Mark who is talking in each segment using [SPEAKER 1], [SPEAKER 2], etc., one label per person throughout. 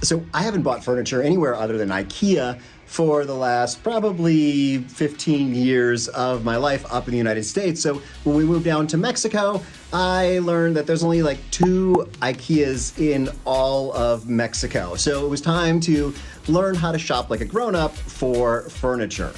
[SPEAKER 1] So I haven't bought furniture anywhere other than IKEA for the last probably 15 years of my life up in the United States. So when we moved down to Mexico, I learned that there's only like 2 IKEAs in all of Mexico. So it was time to learn how to shop like a grown-up for furniture.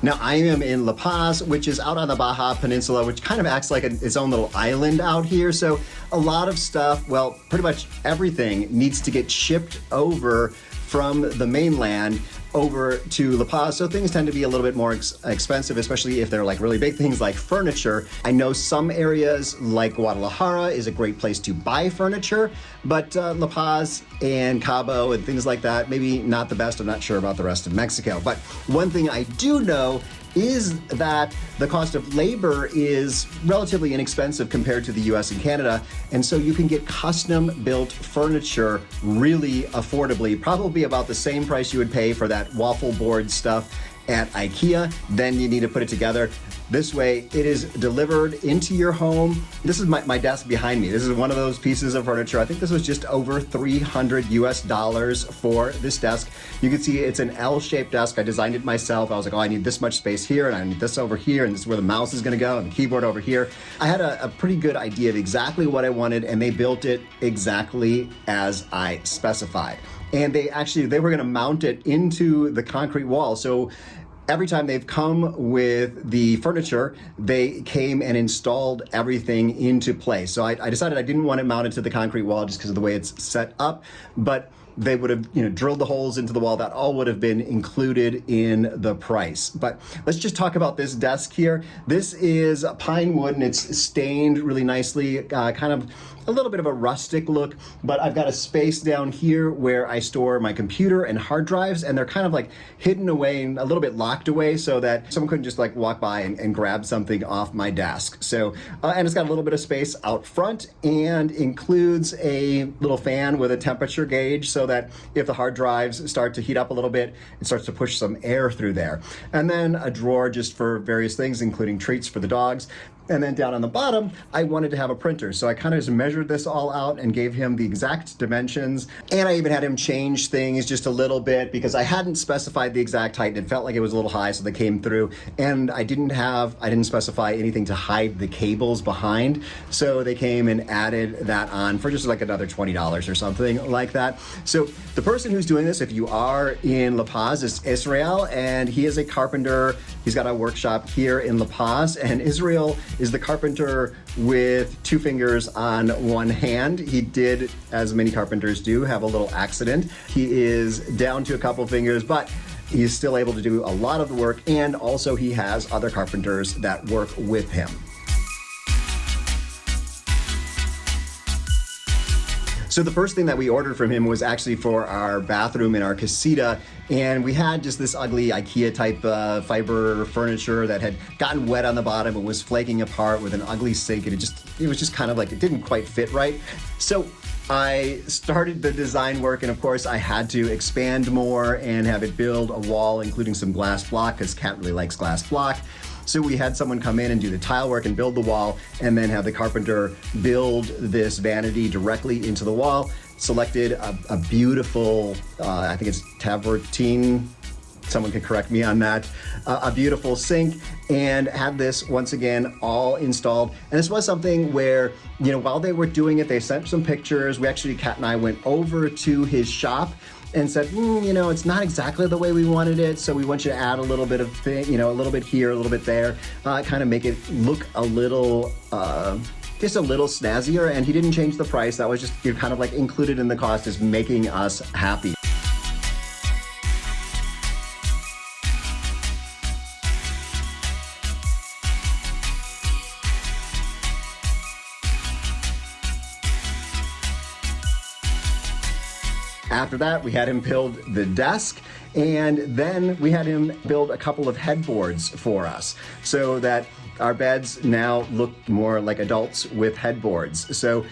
[SPEAKER 1] Now I am in La Paz, which is out on the Baja Peninsula, which kind of acts like its own little island out here. So a lot of stuff, well, pretty much everything needs to get shipped over from the mainland over to La Paz. So things tend to be a little bit more expensive, especially if they're like really big things like furniture. I know some areas like Guadalajara is a great place to buy furniture, but La Paz and Cabo and things like that, maybe not the best. I'm not sure about the rest of Mexico. But one thing I do know is that the cost of labor is relatively inexpensive compared to the US and Canada. And so you can get custom built furniture really affordably, probably about the same price you would pay for that waffle board stuff at IKEA. Then you need to put it together. This way it is delivered into your home. This is my desk behind me. This is one of those pieces of furniture. I think this was just over $300 US for this desk. You can see it's an L-shaped desk. I designed it myself. I was like, oh, I need this much space here and I need this over here and this is where the mouse is gonna go and the keyboard over here. I had a pretty good idea of exactly what I wanted and they built it exactly as I specified. And they were gonna mount it into the concrete wall. So every time they've come with the furniture, they came and installed everything into place. So I decided I didn't want it mounted to the concrete wall just because of the way it's set up, but they would have, drilled the holes into the wall. That all would have been included in the price. But let's just talk about this desk here. This is pine wood and it's stained really nicely, kind of a little bit of a rustic look, but I've got a space down here where I store my computer and hard drives, and they're kind of like hidden away and a little bit locked away so that someone couldn't just like walk by and grab something off my desk. So, and it's got a little bit of space out front and includes a little fan with a temperature gauge so that if the hard drives start to heat up a little bit, it starts to push some air through there. And then a drawer just for various things, including treats for the dogs. And then down on the bottom, I wanted to have a printer. So I kind of just measured this all out and gave him the exact dimensions. And I even had him change things just a little bit because I hadn't specified the exact height and it felt like it was a little high, so they came through. And I didn't specify anything to hide the cables behind. So they came and added that on for just like another $20 or something like that. So the person who's doing this, if you are in La Paz, is Israel, and he is a carpenter. He's got a workshop here in La Paz, and Israel is the carpenter with 2 fingers on one hand. He did, as many carpenters do, have a little accident. He is down to a couple fingers, but he's still able to do a lot of the work, and also he has other carpenters that work with him. So the first thing that we ordered from him was actually for our bathroom in our casita, and we had just this ugly IKEA type fiber furniture that had gotten wet on the bottom and was flaking apart with an ugly sink, and it was just kind of like, it didn't quite fit right. So I started the design work, and of course I had to expand more and have it build a wall, including some glass block, because Kat really likes glass block. So we had someone come in and do the tile work and build the wall, and then have the carpenter build this vanity directly into the wall. Selected a beautiful, I think it's travertine, someone can correct me on that, a beautiful sink, and had this once again all installed. And this was something where, while they were doing it, they sent some pictures. Kat and I went over to his shop and said, it's not exactly the way we wanted it, so we want you to add a little bit of thing, a little bit here, a little bit there, kind of make it look a little, just a little snazzier. And he didn't change the price. That was just kind of like included in the cost, is making us happy. After that, we had him build the desk, and then we had him build a couple of headboards for us so that our beds now look more like adults with headboards. So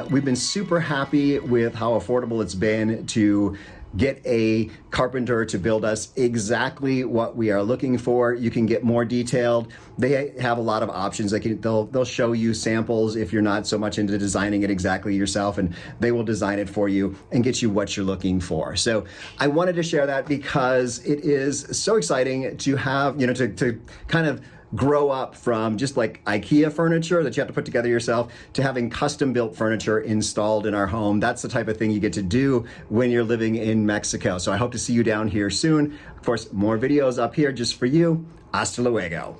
[SPEAKER 1] we've been super happy with how affordable it's been to get a carpenter to build us exactly what we are looking for. You can get more detailed. They have a lot of options. They'll show you samples if you're not so much into designing it exactly yourself, and they will design it for you and get you what you're looking for. So I wanted to share that because it is so exciting to have, to kind of grow up from just like IKEA furniture that you have to put together yourself to having custom built furniture installed in our home. That's the type of thing you get to do when you're living in Mexico. So I hope to see you down here soon. Of course, more videos up here just for you. Hasta luego.